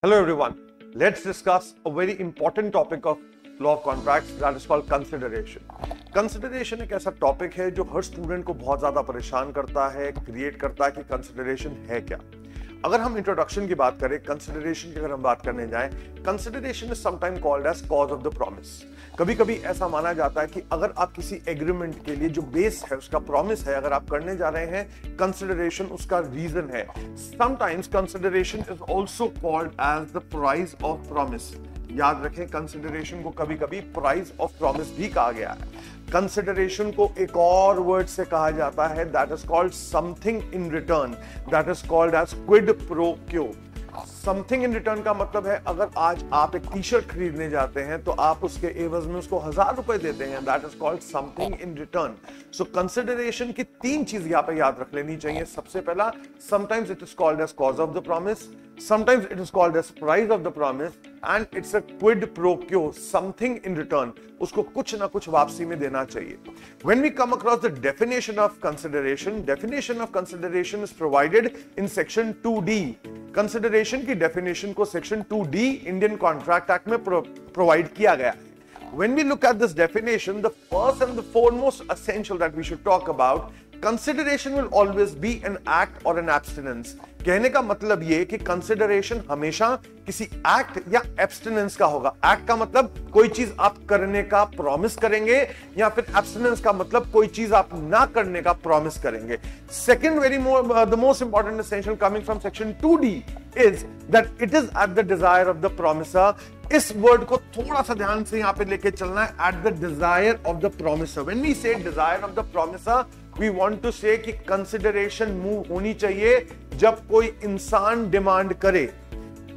Hello everyone. Let's discuss a very important topic of law of contracts that is called consideration. Consideration एक ऐसा topic है जो हर student को बहुत ज्यादा परेशान करता है, क्रिएट करता है कि कंसिडरेशन है क्या। अगर हम इंट्रोडक्शन की बात करें, कंसिडरेशन की अगर हम बात करने जाएं, consideration is sometime called as cause of the promise. कभी कभी ऐसा माना जाता है कि अगर आप किसी एग्रीमेंट के लिए जो बेस है, उसका प्रॉमिस है, अगर आप करने जा रहे हैं, कंसिडरेशन उसका रीजन है। Sometimes consideration is also called as the price of promise. याद रखें, कंसिडरेशन को कभी कभी प्राइस ऑफ प्रॉमिस भी कहा गया है। कंसिडरेशन को एक और वर्ड से कहा जाता है, that is called something in return, that is called as quid pro quo. Something in return का मतलब है, अगर आज आप एक टी शर्ट खरीदने जाते हैं तो आप उसके एवज में उसको 1000 रुपए देते हैं, that is called something in return. So consideration की 3 चीज यहां पे याद रख लेनी चाहिए। सबसे पहला, sometimes it is called as cause of the promise, sometimes it is called as price of the promise, and it's a quid pro quo, something in return. उसको कुछ ना कुछ वापसी में देना चाहिए। When we come across the definition of consideration is provided in section 2D. Consideration की definition को section 2D Indian Contract Act में provide किया गया है। When we look at this definition, the first and the foremost essential that we should talk about, consideration will always be an act or an abstinence. कहने का मतलब ये कि consideration हमेशा किसी एक्ट या एब्स्टिनेंस का होगा। एक्ट का मतलब कोई चीज आप करने का प्रॉमिस करेंगे, या फिर एब्स्टिनेंस का मतलब कोई चीज आप ना करने का प्रॉमिस करेंगे। Second the most important essential coming from section 2D is that it is eight the desire of the promiser. इस वर्ड को थोड़ा सा ध्यान से यहां पे लेके चलना है, at the desire of the promisor. When we say desire of the promisor, we want to say कि कंसिडरेशन मूव होनी चाहिए जब कोई इंसान डिमांड करे।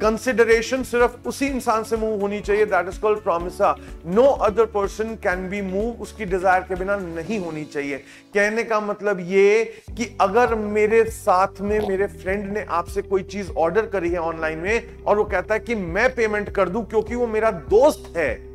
कंसिडरेशन सिर्फ उसी इंसान से मूव होनी चाहिए, that is called promisor. No other person can be move, उसकी डिजायर के बिना नहीं होनी चाहिए। कहने का मतलब ये कि अगर मेरे साथ में मेरे फ्रेंड ने आपसे कोई चीज ऑर्डर करी है ऑनलाइन में, और वो कहता है कि मैं पेमेंट कर दूं क्योंकि वो मेरा दोस्त है,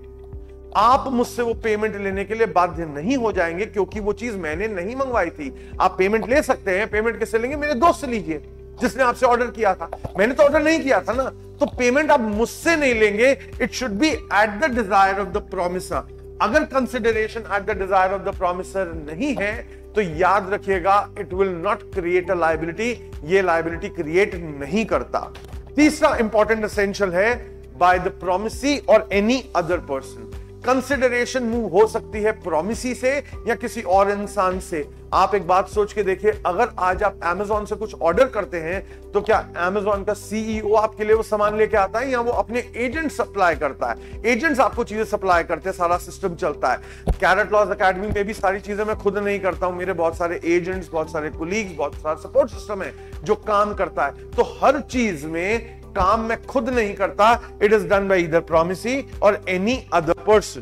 आप मुझसे वो पेमेंट लेने के लिए बाध्य नहीं हो जाएंगे क्योंकि वो चीज मैंने नहीं मंगवाई थी। आप पेमेंट ले सकते हैं, पेमेंट किससे लेंगे? मेरे दोस्त से लीजिए जिसने आपसे ऑर्डर किया था। मैंने तो ऑर्डर नहीं किया था ना, तो पेमेंट आप मुझसे नहीं लेंगे। It should be at the desire of the promisor. अगर consideration at the desire of the promisor नहीं है तो याद रखिएगा, it will not create a liability. ये लायबिलिटी क्रिएट नहीं करता। तीसरा इंपॉर्टेंट एसेंशियल है, by the promisee or any other person. Consideration move हो सकती है प्रॉमिसी से या किसी और इंसान से। आप एक बात सोच के देखिए, अगर आज आप Amazon से कुछ ऑर्डर करते हैं तो क्या Amazon का CEO आपके लिए वो सामान लेके आता है, या वो अपने एजेंट सप्लाई करता है? एजेंट्स आपको चीजें सप्लाई करते हैं, सारा सिस्टम चलता है। कैरेट लॉज अकेडमी में भी सारी चीजें मैं खुद नहीं करता हूं, मेरे बहुत सारे एजेंट्स, बहुत सारे कोलीग्स, बहुत सारा सपोर्ट सिस्टम है जो काम करता है। तो हर चीज में काम मैं खुद नहीं करता, it is done by either promisee or any other person.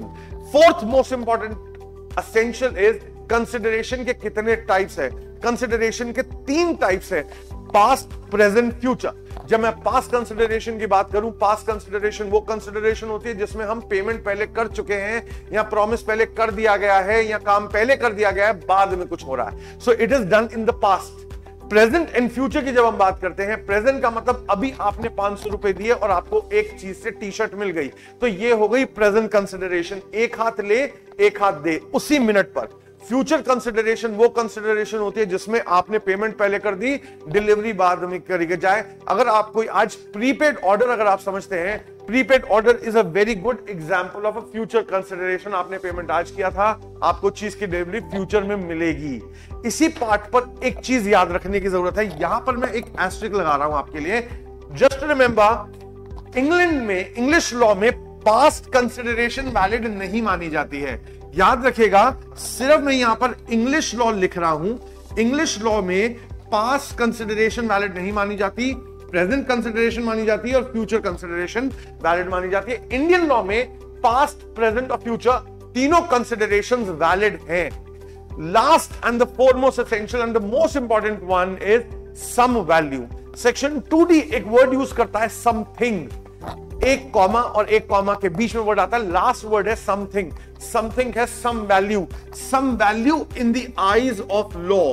Fourth most important essential is, consideration के कितने टाइप्स है? कंसिडरेशन के 3 टाइप्स है, पास्ट, प्रेजेंट, फ्यूचर। जब मैं पास्ट कंसिडरेशन की बात करूं, पास्ट कंसिडरेशन वो कंसिडरेशन होती है जिसमें हम पेमेंट पहले कर चुके हैं, या प्रॉमिस पहले कर दिया गया है, या काम पहले कर दिया गया है, बाद में कुछ हो रहा है। So it is done in the past. Present and future की जब हम बात करते हैं, प्रेजेंट का मतलब अभी आपने 500 रुपए दिए और आपको एक चीज से टी शर्ट मिल गई, तो ये हो गई प्रेजेंट कंसिडरेशन। एक हाथ ले, एक हाथ दे, उसी मिनट पर। फ्यूचर कंसिडरेशन वो कंसिडरेशन होती है जिसमें आपने पेमेंट पहले कर दी, डिलीवरी बाद में करी जाए। अगर आप कोई आज प्रीपेड ऑर्डर अगर आप समझते हैं, prepaid order is a very good example of a future consideration. आपने पेमेंट आज किया था, आपको चीज की डिलीवरी फ्यूचर में मिलेगी। इसी पार्ट पर एक चीज याद रखने की जरूरत है, यहां पर मैं एक एस्टेरिस्क लगा रहा हूं आपके लिए। जस्ट रिमेंबर, इंग्लैंड में, इंग्लिश लॉ में पास्ट कंसिडरेशन वैलिड नहीं मानी जाती है। याद रखिएगा, सिर्फ मैं यहां पर इंग्लिश लॉ लिख रहा हूं। इंग्लिश लॉ में पास्ट कंसिडरेशन वैलिड नहीं मानी जाती, प्रेजेंट कंसिडरेशन मानी जाती है और फ्यूचर कंसिडरेशन वैलिड मानी जाती है। इंडियन लॉ में पास्ट, प्रेजेंट और फ्यूचर तीनों कंसिडरेशंस वैलिड हैं। Last and the foremost essential and the most important one is some value. Section 2D एक वर्ड यूज करता है, समथिंग। एक कॉमा और एक कॉमा के बीच में वर्ड आता है, लास्ट वर्ड है समथिंग। समथिंग है some value. Some value in the eyes of law.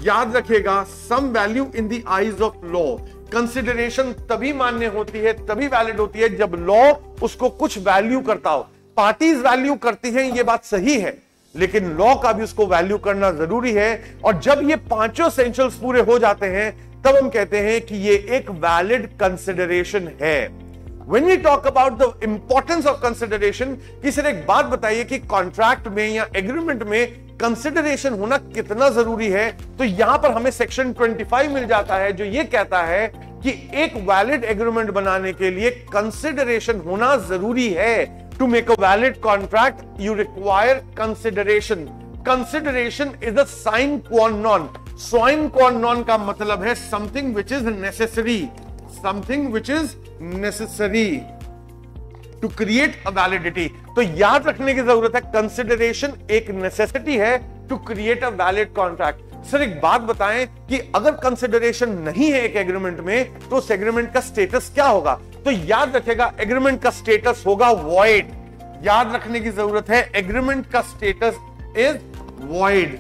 याद रखिएगा, some value in the eyes of law. Consideration तभी मान्य होती है, तभी वैलिड होती है जब लॉ उसको कुछ वैल्यू करता हो। पार्टीज वैल्यू करती हैं, ये बात सही है, लेकिन लॉ का भी उसको वैल्यू करना जरूरी है। और जब ये पांचों एसेंशियल्स पूरे हो जाते हैं तब हम कहते हैं कि ये एक वैलिड कंसिडरेशन है। When we talk about the importance of consideration, कि सर एक बात बताइए कि कॉन्ट्रैक्ट में या एग्रीमेंट में कंसिडरेशन होना कितना जरूरी है, तो यहां पर हमें सेक्शन 25 मिल जाता है जो ये कहता है कि एक वैलिड एग्रीमेंट बनाने के लिए कंसिडरेशन होना जरूरी है। To make a valid contract you require consideration. Consideration is a sine qua non. Sine qua non का मतलब है something which is necessary, something which is necessary to create a validity. तो याद रखने की जरूरत है, कंसिडरेशन एक नेसेसिटी है to create a valid contract. Sir एक बात बताएं कि अगर कंसिडरेशन नहीं है एक एग्रीमेंट में, तो उस एग्रीमेंट का स्टेटस क्या होगा? तो याद रखेगा, एग्रीमेंट का स्टेटस होगा वॉइड। याद रखने की जरूरत है, एग्रीमेंट का status is void.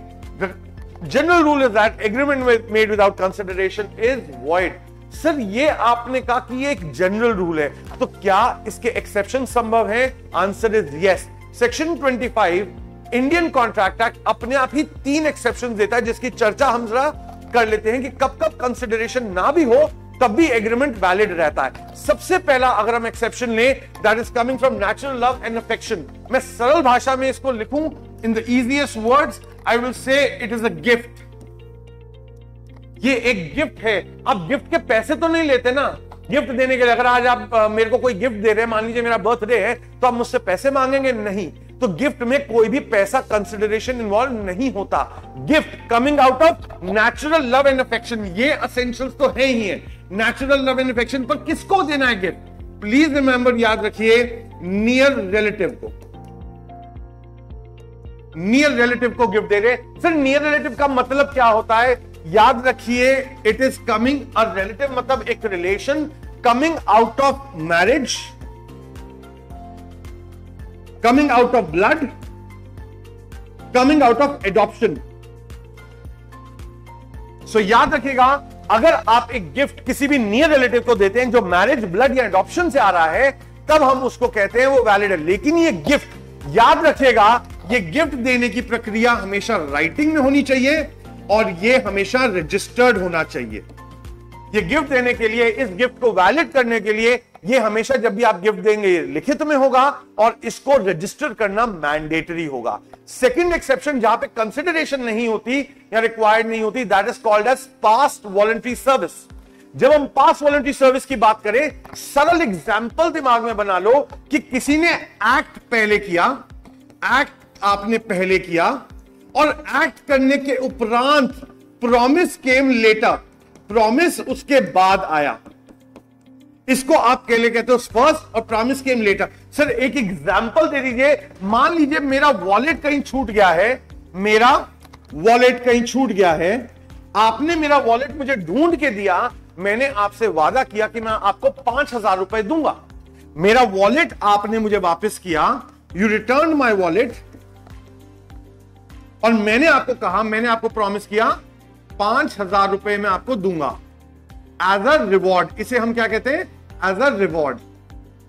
General rule is that agreement made without consideration is void. Sir ये आपने कहा कि ये एक जनरल रूल है, तो क्या इसके एक्सेप्शन संभव है? Answer is yes. Section 25 Indian contract act अपने आप ही 3 एक्सेप्शन देता है, जिसकी चर्चा हम जरा कर लेते हैं कि कब कब कंसिडरेशन ना भी हो तब भी एग्रीमेंट वैलिड रहता है। सबसे पहला अगर हम एक्सेप्शन लें, that is coming from natural love and affection. मैं सरल भाषा में इसको लिखूं in the easiest words, I will say it is a gift. ये एक गिफ्ट है। आप गिफ्ट के पैसे तो नहीं लेते ना गिफ्ट देने के लिए। अगर आज आप मेरे को कोई गिफ्ट दे रहे हैं, मान लीजिए मेरा बर्थडे है, तो आप मुझसे पैसे मांगेंगे? नहीं। तो गिफ्ट में कोई भी पैसा कंसिडरेशन इन्वॉल्व नहीं होता। Gift coming out of natural love and affection, ये एसेंशियल्स तो है ही है। नेचुरल लव एंड अफेक्शन पर किसको देना है गिफ्ट? प्लीज रिमेंबर, याद रखिए, नियर रिलेटिव को। नियर रिलेटिव को गिफ्ट दे रहे। सर नियर रिलेटिव का मतलब क्या होता है? याद रखिए, it is coming a relative, मतलब एक relation coming out of marriage, coming out of blood, coming out of adoption. So याद रखिएगा, अगर आप एक गिफ्ट किसी भी नियर रिलेटिव को देते हैं जो मैरिज, ब्लड या एडॉप्शन से आ रहा है, तब हम उसको कहते हैं वो वैलिड है। लेकिन ये गिफ्ट, याद रखिएगा, ये गिफ्ट देने की प्रक्रिया हमेशा राइटिंग में होनी चाहिए और ये हमेशा रजिस्टर्ड होना चाहिए। ये गिफ्ट देने के लिए, इस गिफ्ट को वैलिड करने के लिए, ये हमेशा जब भी आप गिफ्ट देंगे ये लिखित में होगा और इसको रजिस्टर करना मैंडेटरी होगा। सेकंड एक्सेप्शन जहां पे कंसिडरेशन नहीं होती या रिक्वायर्ड नहीं होती, that is called as past voluntary service. जब हम पास्ट वॉलंटरी सर्विस की बात करें, सरल एग्जांपल दिमाग में बना लो कि किसी ने एक्ट पहले किया, एक्ट आपने पहले किया और एक्ट करने के उपरांत प्रॉमिस केम लेटर, प्रॉमिस उसके बाद आया। इसको आप कहते हो फर्स्ट और प्रॉमिस केम लेटर। सर एक एग्जांपल दे दीजिए। मान लीजिए मेरा वॉलेट कहीं छूट गया है, मेरा वॉलेट कहीं छूट गया है, आपने मेरा वॉलेट मुझे ढूंढ के दिया, मैंने आपसे वादा किया कि मैं आपको 5,000 रुपए दूंगा। मेरा वॉलेट आपने मुझे वापस किया, यू रिटर्न माई वॉलेट, और मैंने आपको कहा, मैंने आपको प्रॉमिस किया 5,000 रुपए मैं आपको दूंगा एज अ रिवॉर्ड। इसे हम क्या कहते हैं? As a reward.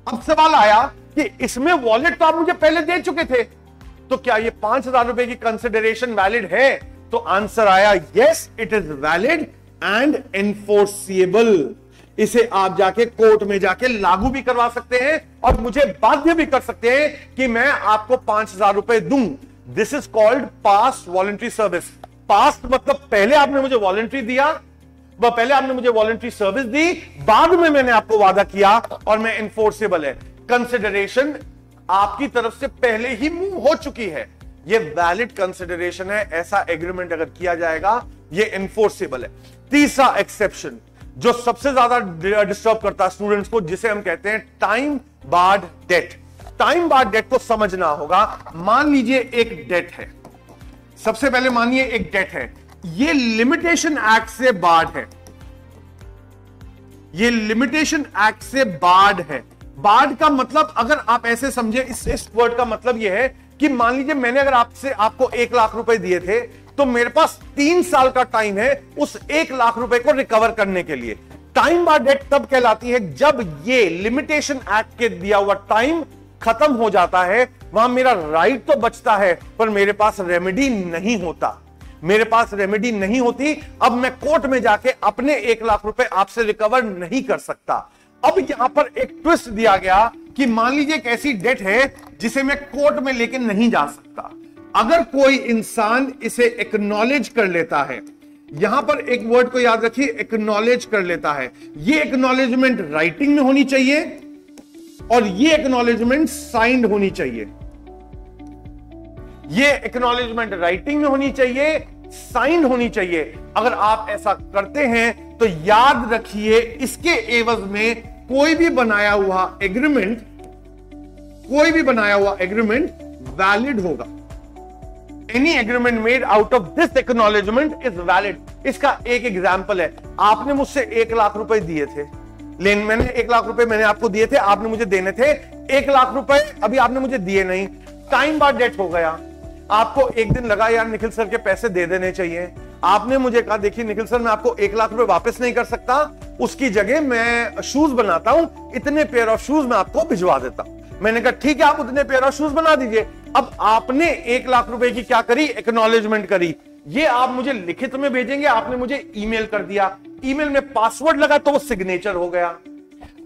अब सवाल आया कि इसमें वॉलेट तो आप मुझे पहले दे चुके थे, तो क्या ये 5,000 रुपए की कंसिडरेशन वैलिड है? तो आंसर आया yes, it is valid and enforceable. इसे आप जाके कोर्ट में जाके लागू भी करवा सकते हैं और मुझे बाध्य भी कर सकते हैं कि मैं आपको 5,000 रुपए दूं। This is called past voluntary service. Past मतलब पहले आपने मुझे वॉलंटरी दिया, पहले आपने मुझे वॉलंटरी सर्विस दी, बाद में मैंने आपको वादा किया और मैं एनफोर्सेबल है। कंसिडरेशन आपकी तरफ से पहले ही मूव हो चुकी है, ये वैलिड कंसिडरेशन है। ऐसा एग्रीमेंट अगर किया जाएगा ये एनफोर्सेबल है। तीसरा एक्सेप्शन जो सबसे ज्यादा डिस्टर्ब करता है स्टूडेंट्स को, जिसे हम कहते हैं time barred debt. Time barred debt को समझना होगा। मान लीजिए एक डेट है, सबसे पहले मानिए एक डेट है, ये लिमिटेशन एक्ट से बार्ड है, ये लिमिटेशन एक्ट से बार्ड है। बार्ड का मतलब अगर आप ऐसे समझे, इस वर्ड का मतलब यह है कि मान लीजिए मैंने अगर आपको 1 लाख रुपए दिए थे, तो मेरे पास 3 साल का टाइम है उस 1 लाख रुपए को रिकवर करने के लिए। टाइम बार डेट तब कहलाती है जब ये लिमिटेशन एक्ट के दिया हुआ टाइम खत्म हो जाता है, वहां मेरा राइट तो बचता है पर मेरे पास रेमेडी नहीं होता, मेरे पास रेमेडी नहीं होती। अब मैं कोर्ट में जाके अपने 1 लाख रुपए आपसे रिकवर नहीं कर सकता। अब यहां पर एक ट्विस्ट दिया गया कि मान लीजिए एक ऐसी डेट है जिसे मैं कोर्ट में लेके नहीं जा सकता। अगर कोई इंसान इसे एक्नॉलेज कर लेता है, यहां पर एक वर्ड को याद रखिए, एक्नॉलेज कर लेता है, ये एक्नॉलेजमेंट राइटिंग में होनी चाहिए और ये एक्नॉलेजमेंट साइंड होनी चाहिए। ये एक्नॉलेजमेंट राइटिंग में होनी चाहिए, साइंड होनी चाहिए। अगर आप ऐसा करते हैं तो याद रखिए इसके एवज में कोई भी बनाया हुआ एग्रीमेंट, कोई भी बनाया हुआ एग्रीमेंट वैलिड होगा। Any agreement made out of this acknowledgement is valid. इसका एक एग्जांपल है, आपने मुझसे 1 लाख रुपए दिए थे, लेकिन मैंने 1 लाख रुपए मैंने आपको दिए थे, आपने मुझे देने थे 1 लाख रुपए, अभी आपने मुझे दिए नहीं, टाइम बाद डेट हो गया। आपको एक दिन लगा यार निखिल सर के पैसे दे देने चाहिए, आपने मुझे कहा देखिए निखिल सर मैं आपको 1 लाख रुपए वापस नहीं कर सकता, उसकी जगह मैं शूज बनाता हूं, इतने पेयर ऑफ शूज मैं आपको भिजवा देता हूं। मैंने कहा ठीक है आप उतने पेयर ऑफ शूज बना दीजिए। अब आपने 1 लाख रुपए की क्या करी, एक्नॉलेजमेंट करी। ये आप मुझे लिखित में भेजेंगे, आपने मुझे ईमेल कर दिया, ईमेल में पासवर्ड लगा तो वो सिग्नेचर हो गया।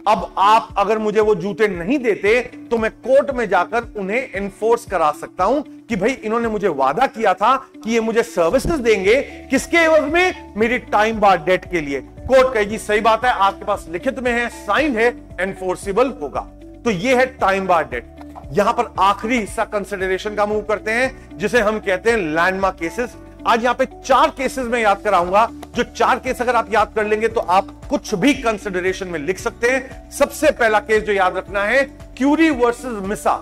अब आप अगर मुझे वो जूते नहीं देते तो मैं कोर्ट में जाकर उन्हें एनफोर्स करा सकता हूं कि भाई इन्होंने मुझे वादा किया था कि ये मुझे सर्विसेज देंगे, किसके एवज में, मेरी टाइम बार डेट के लिए। कोर्ट कहेगी सही बात है, आपके पास लिखित में है, साइन है, एनफोर्सेबल होगा। तो ये है टाइम बार डेट। यहां पर आखिरी हिस्सा कंसिडरेशन का मूव करते हैं जिसे हम कहते हैं लैंडमार्क केसेस। आज यहां पे 4 केसेस में याद कराऊंगा, जो 4 केस अगर आप याद कर लेंगे तो आप कुछ भी कंसिडरेशन में लिख सकते हैं। सबसे पहला केस जो याद रखना है, क्यूरी वर्सेस मिसा।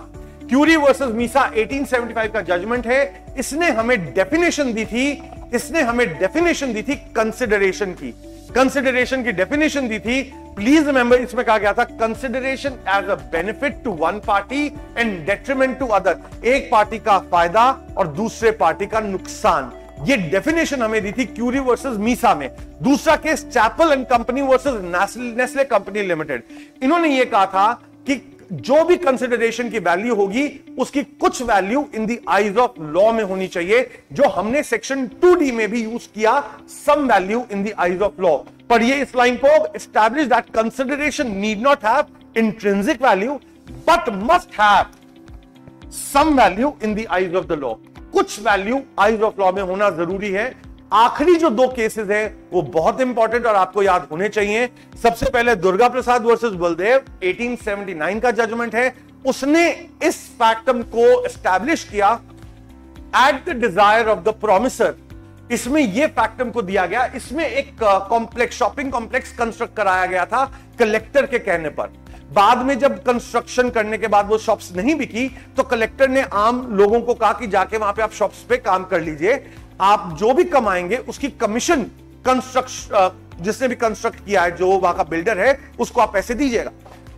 क्यूरी वर्सेस मिसा 1875 का जजमेंट है। इसने हमें डेफिनेशन दी थी, इसने हमें डेफिनेशन दी थी कंसिडरेशन की, कंसिडरेशन की डेफिनेशन दी थी। प्लीज रिमेंबर इसमें कहा गया था consideration as a benefit to one party and detriment to other. एक पार्टी का फायदा और दूसरे पार्टी का नुकसान, ये डेफिनेशन हमें दी थी क्यूरी वर्सेस मीसा में। दूसरा case Chappell and company versus Nestle company limited. इन्होंने ये कहा था कि जो भी कंसिडरेशन की वैल्यू होगी उसकी कुछ value in the eyes of law में होनी चाहिए, जो हमने सेक्शन 2D में भी यूज किया, some value in the eyes of law. पढ़िए इस लाइन को, establish that consideration need not have intrinsic value but must have some value in the eyes of the law. कुछ वैल्यू आईज ऑफ लॉ में होना जरूरी है। आखिरी जो 2 केसेस हैं वो बहुत इंपॉर्टेंट और आपको याद होने चाहिए। सबसे पहले दुर्गा प्रसाद वर्सेस बलदेव 1879 का जजमेंट है। उसने इस फैक्टम को एस्टैब्लिश किया eight the desire of the promisor. इसमें यह फैक्टम को दिया गया, इसमें एक कॉम्प्लेक्स, शॉपिंग कॉम्प्लेक्स कंस्ट्रक्ट कराया गया था कलेक्टर के कहने पर। बाद में जब कंस्ट्रक्शन करने के बाद वो शॉप्स नहीं बिकी तो कलेक्टर ने आम लोगों को कहा कि जाके वहां पे आप शॉप्स पे काम कर लीजिए, आप जो भी कमाएंगे उसकी कमीशन कंस्ट्रक्शन, जिसने भी कंस्ट्रक्ट किया है, जो वहां का बिल्डर है, उसको आप पैसे दीजिएगा।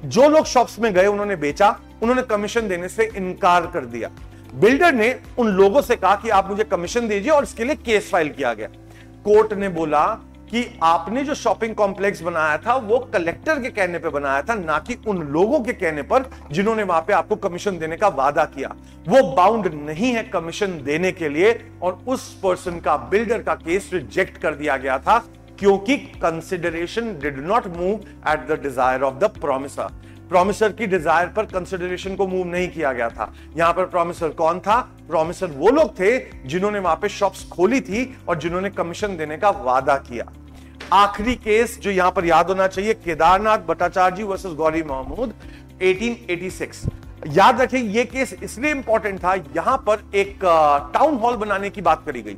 जो लोग शॉप्स में गए उन्होंने बेचा, उन्होंने कमीशन देने से इनकार कर दिया। बिल्डर ने उन लोगों से कहा कि आप मुझे कमीशन दीजिए और इसके लिए केस फाइल किया गया। कोर्ट ने बोला कि आपने जो शॉपिंग कॉम्प्लेक्स बनाया था वो कलेक्टर के कहने पे बनाया था, ना कि उन लोगों के कहने पर जिन्होंने वहां पे आपको कमीशन देने का वादा किया। वो बाउंड नहीं है कमीशन देने के लिए, और उस पर्सन का, बिल्डर का केस रिजेक्ट कर दिया गया था क्योंकि consideration did not move at the desire of the promisor. Promisor की डिजायर पर कंसिडरेशन को मूव नहीं किया गया था। यहां पर प्रोमिसर कौन था? प्रोमिसर वो लोग थे जिन्होंने वहां पे शॉप्स खोली थी और जिन्होंने कमीशन देने का वादा किया। आखिरी केस जो यहां पर याद होना चाहिए, केदारनाथ भट्टाचार्य जी वर्सेस गौरी महमूद 1886। याद रखिए ये केस इसलिए इंपॉर्टेंट था, यहां पर एक टाउन हॉल बनाने की बात करी गई।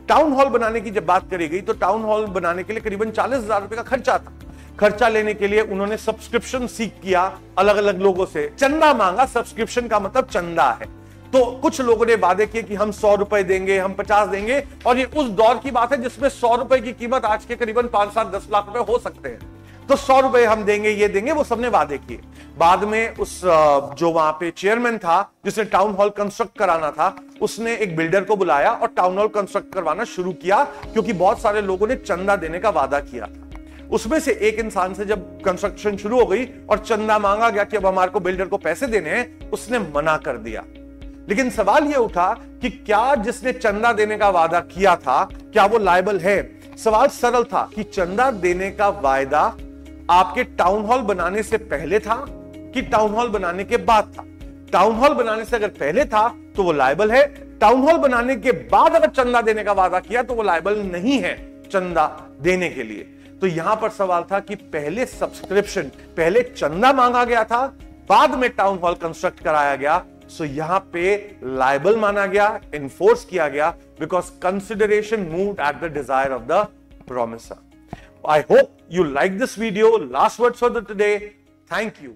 टाउन हॉल बनाने की जब बात करी गई तो टाउन हॉल बनाने के लिए करीबन 40,000 रुपए का खर्चा था। खर्चा लेने के लिए उन्होंने सब्सक्रिप्शन सीख किया, अलग अलग लोगों से चंदा मांगा। सब्सक्रिप्शन का मतलब चंदा है। तो कुछ लोगों ने वादे किए कि हम 100 रुपए देंगे, हम 50 देंगे, और ये उस दौर की बात है जिसमें 100 रुपए की कीमत आज के करीबन 5, 7, 10 लाख रुपए हो सकते हैं। तो 100 रुपए हम देंगे, ये देंगे, वो सबने वादे किए। बाद में उस जो वहां पे चेयरमैन था जिसने टाउन हॉल कंस्ट्रक्ट कराना था, उसने एक बिल्डर को बुलाया और टाउन हॉल कंस्ट्रक्ट करवाना शुरू किया, क्योंकि बहुत सारे लोगों ने चंदा देने का वादा किया। उसमें से एक इंसान से जब कंस्ट्रक्शन शुरू हो गई और चंदा मांगा गया कि अब हमारे को बिल्डर को पैसे देने हैं, उसने मना कर दिया। लेकिन सवाल यह उठा कि क्या जिसने चंदा देने का वादा किया था क्या वो लायबल है? सवाल सरल था कि चंदा देने का वायदा आपके टाउन हॉल बनाने से पहले था कि टाउन हॉल बनाने के बाद था। टाउन हॉल बनाने से अगर पहले था तो वो लायबल है, टाउन हॉल बनाने के बाद अगर चंदा देने का वादा किया तो वो लायबल नहीं है चंदा देने के लिए। तो यहां पर सवाल था कि पहले सब्सक्रिप्शन, पहले चंदा मांगा गया था, बाद में टाउन हॉल कंस्ट्रक्ट कराया गया, सो यहां पे लायबल माना गया, इन्फोर्स किया गया, because consideration moved eight the desire of the promiser. I hope you like this video. Last words for the today. Thank you.